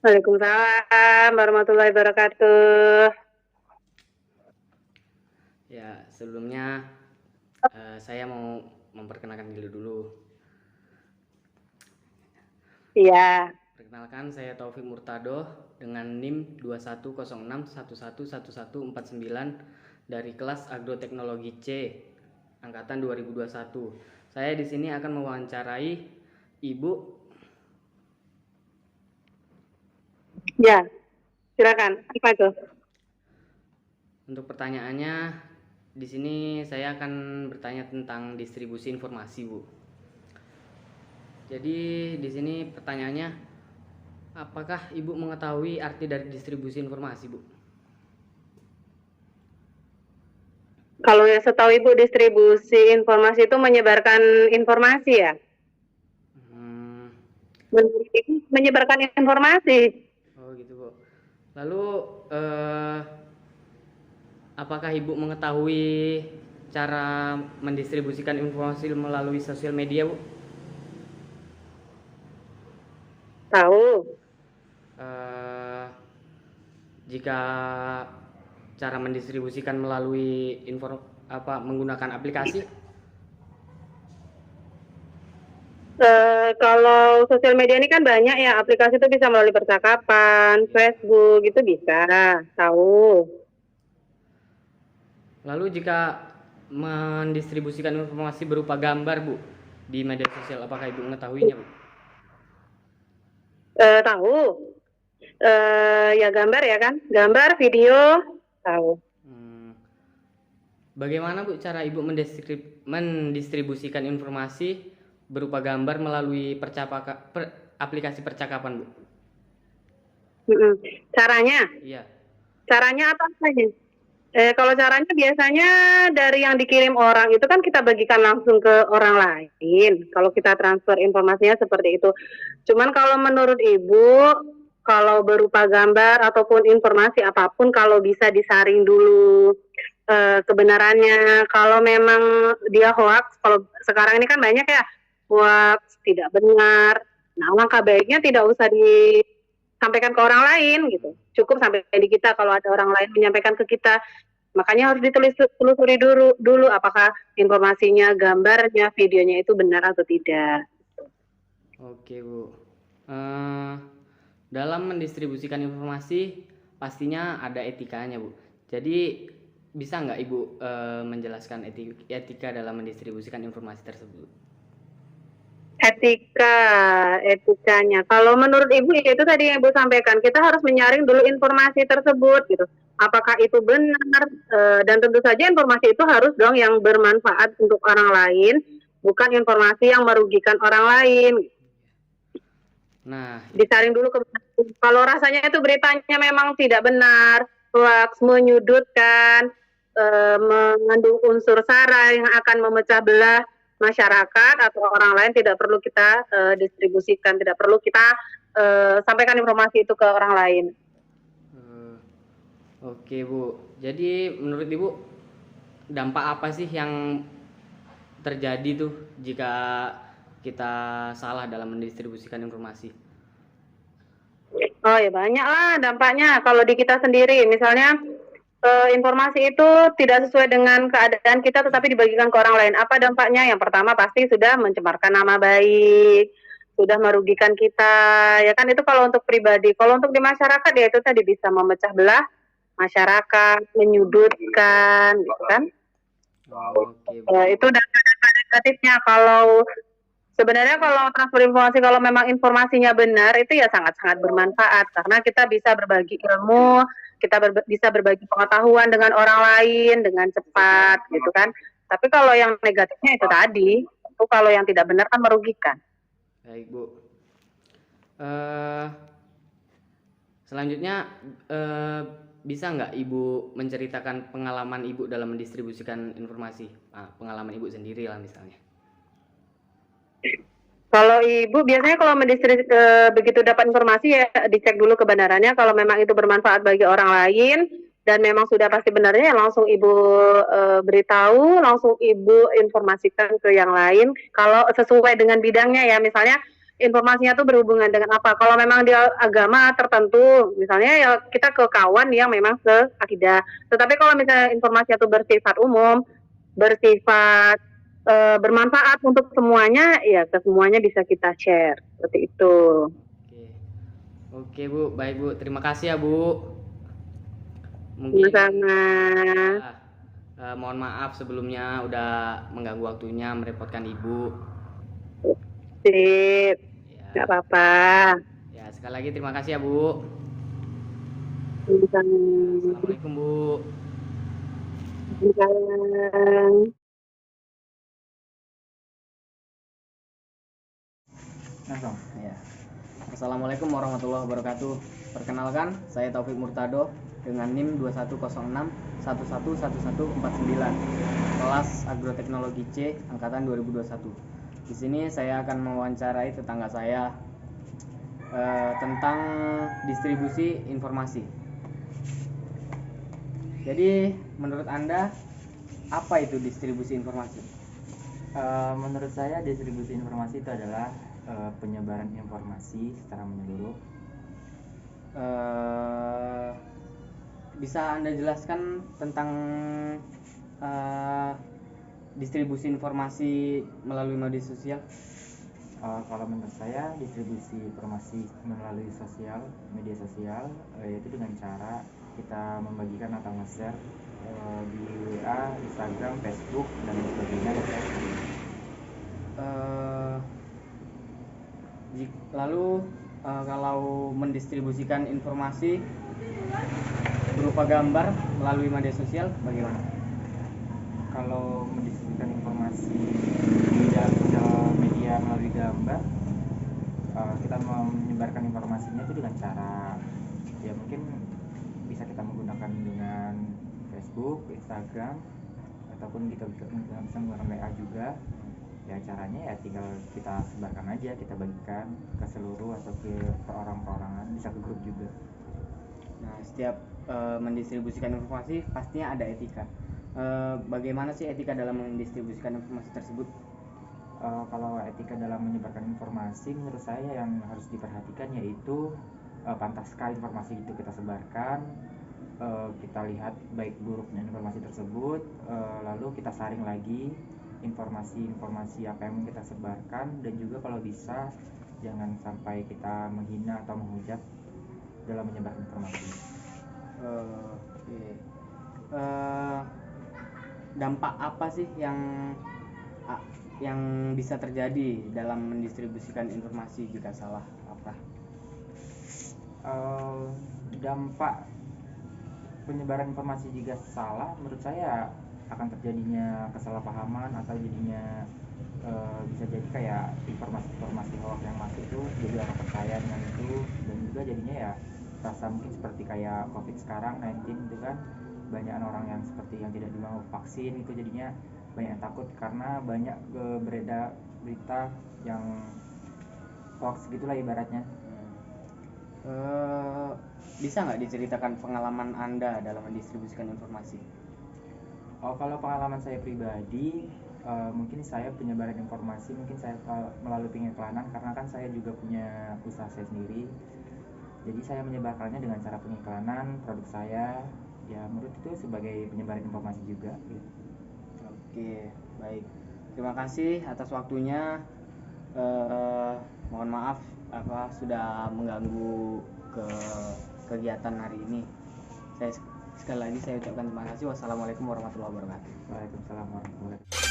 Waalaikumsalam warahmatullahi wabarakatuh. Ya, sebelumnya saya mau memperkenalkan diri dulu. Iya, Perkenalkan, saya Taufik Murtado dengan NIM 2106111149 dari kelas Agroteknologi C angkatan 2021. Saya di sini akan mewawancarai Ibu. ya, silakan. Apa itu? Untuk pertanyaannya, di sini saya akan bertanya tentang distribusi informasi, Bu. Jadi di sini pertanyaannya, apakah Ibu mengetahui arti dari distribusi informasi, Bu? Kalau yang setahu Ibu distribusi informasi itu menyebarkan informasi ya? Hmm, Menyebarkan informasi. oh gitu, Bu. Lalu apakah Ibu mengetahui cara mendistribusikan informasi melalui sosial media, Bu? Tahu. Eh, Jika cara mendistribusikan melalui menggunakan aplikasi? Kalau sosial media ini kan banyak ya, aplikasi itu bisa melalui percakapan, Facebook, itu bisa. Tahu. Lalu jika mendistribusikan informasi berupa gambar, Bu, di media sosial, apakah Ibu mengetahuinya, Bu? Tahu. Ya gambar ya kan? Gambar, video, tahu. Bagaimana, Bu, cara Ibu mendistribusikan informasi berupa gambar melalui aplikasi percakapan, Bu? Caranya? Iya. Caranya apa saja? Kalau caranya biasanya dari yang dikirim orang itu kan kita bagikan langsung ke orang lain. Kalau kita transfer informasinya seperti itu. Cuman kalau menurut Ibu, kalau berupa gambar ataupun informasi apapun, kalau bisa disaring dulu kebenarannya. Kalau memang dia hoax, kalau sekarang ini kan banyak ya hoax, tidak benar. Nah, langkah baiknya tidak usah disampaikan ke orang lain gitu. Cukup sampai di kita kalau ada orang lain menyampaikan ke kita. Makanya harus ditelusuri dulu apakah informasinya, gambarnya, videonya itu benar atau tidak. Oke, Bu. Eh, Dalam mendistribusikan informasi pastinya ada etikanya, Bu. Jadi bisa nggak Ibu menjelaskan etika dalam mendistribusikan informasi tersebut? Etikanya. Kalau menurut Ibu ya itu tadi yang Ibu sampaikan, kita harus menyaring dulu informasi tersebut gitu. Apakah itu benar? Dan tentu saja informasi itu harus dong yang bermanfaat untuk orang lain, bukan informasi yang merugikan orang lain. Nah, disaring dulu kebenaran. Kalau rasanya itu beritanya memang tidak benar, hoax, menyudutkan, mengandung unsur sara yang akan memecah belah masyarakat atau orang lain, tidak perlu kita distribusikan, tidak perlu kita sampaikan informasi itu ke orang lain. oke, Bu. Jadi menurut Ibu dampak apa sih yang terjadi tuh jika kita salah dalam mendistribusikan informasi? Oh ya banyak lah dampaknya. Kalau di kita sendiri, misalnya informasi itu tidak sesuai dengan keadaan kita tetapi dibagikan ke orang lain. Apa dampaknya? Yang pertama pasti sudah mencemarkan nama baik, sudah merugikan kita. Ya kan itu kalau untuk pribadi. Kalau untuk di masyarakat ya itu tadi bisa memecah belah masyarakat, menyudutkan, gitu kan? Oke, Bu. Itu dampak negatifnya. Sebenarnya kalau transfer informasi, kalau memang informasinya benar, itu ya sangat-sangat bermanfaat. Karena kita bisa berbagi ilmu, kita bisa berbagi pengetahuan dengan orang lain, dengan cepat, gitu kan. Tapi kalau yang negatifnya itu tadi, itu kalau yang tidak benar kan merugikan. Baik, Bu. Selanjutnya, bisa nggak Ibu menceritakan pengalaman Ibu dalam mendistribusikan informasi? Pengalaman Ibu sendiri lah misalnya. Kalau Ibu biasanya kalau begitu dapat informasi ya dicek dulu kebenarannya. Kalau memang itu bermanfaat bagi orang lain dan memang sudah pasti benarnya, ya langsung Ibu beritahu, langsung Ibu informasikan ke yang lain. Kalau sesuai dengan bidangnya ya, misalnya informasinya tuh berhubungan dengan apa. Kalau memang dia agama tertentu, misalnya ya kita ke kawan yang memang seakidah. Tetapi kalau misalnya informasinya tuh bersifat umum, bersifat bermanfaat untuk semuanya, ya ke semuanya bisa kita share seperti itu. Oke. Oke, Bu. Baik, Bu. Terima kasih ya, Bu. Mungkin Sama-sama. mohon maaf sebelumnya udah mengganggu waktunya, merepotkan Ibu. Sip, nggak Ya. apa-apa. Ya, sekali lagi terima kasih ya, Bu. Sama-sama. Assalamualaikum, Bu. Waalaikumsalam. Langsung. Ya. Assalamualaikum warahmatullahi wabarakatuh. Perkenalkan, saya Taufik Murtado dengan NIM 2106111149, kelas Agroteknologi C angkatan 2021. Di sini saya akan mewawancarai tetangga saya tentang distribusi informasi. Jadi, menurut Anda apa itu distribusi informasi? Menurut saya distribusi informasi itu adalah penyebaran informasi secara menyeluruh. Bisa Anda jelaskan tentang distribusi informasi melalui media sosial? Kalau menurut saya distribusi informasi melalui media sosial yaitu dengan cara kita membagikan atau nge-share di WA, Instagram, Facebook dan sebagainya. Lalu kalau mendistribusikan informasi berupa gambar melalui media sosial bagaimana? Kalau mendistribusikan informasi di dalam sosial media melalui gambar, kita menyebarkan informasinya itu dengan cara ya mungkin bisa kita menggunakan dengan Facebook, Instagram, ataupun kita bisa menggunakan WA juga. Ya caranya ya tinggal kita sebarkan aja, kita bagikan ke seluruh atau ke perorangan, bisa ke grup juga. Nah, setiap mendistribusikan informasi pastinya ada etika. Bagaimana sih etika dalam mendistribusikan informasi tersebut? Kalau etika dalam menyebarkan informasi, menurut saya yang harus diperhatikan yaitu pantaskah informasi itu kita sebarkan, kita lihat baik buruknya informasi tersebut, lalu kita saring lagi informasi apa yang kita sebarkan, dan juga kalau bisa jangan sampai kita menghina atau menghujat dalam menyebarkan informasi. Oke. Dampak apa sih yang bisa terjadi dalam mendistribusikan informasi jika salah apa? Dampak penyebaran informasi jika salah, menurut saya akan terjadinya kesalahpahaman atau jadinya bisa jadi kayak informasi hoax yang masuk itu jadi orang percaya dengan itu, dan juga jadinya ya rasa mungkin seperti kayak COVID sekarang 19 itu kan banyak orang yang seperti yang tidak mau vaksin itu, jadinya banyak yang takut karena banyak beredar berita yang hoax gitulah ibaratnya. Bisa nggak diceritakan pengalaman Anda dalam mendistribusikan informasi? Kalau pengalaman saya pribadi, mungkin saya penyebaran informasi mungkin saya melalui pengiklanan, karena kan saya juga punya usaha saya sendiri. Jadi saya menyebarkannya dengan cara pengiklanan produk saya. Ya menurut itu sebagai penyebaran informasi juga. Oke, baik. Terima kasih atas waktunya. Mohon maaf sudah mengganggu ke kegiatan hari ini. Sekali lagi saya ucapkan terima kasih. Wassalamualaikum warahmatullahi wabarakatuh. Waalaikumsalam warahmatullahi wabarakatuh.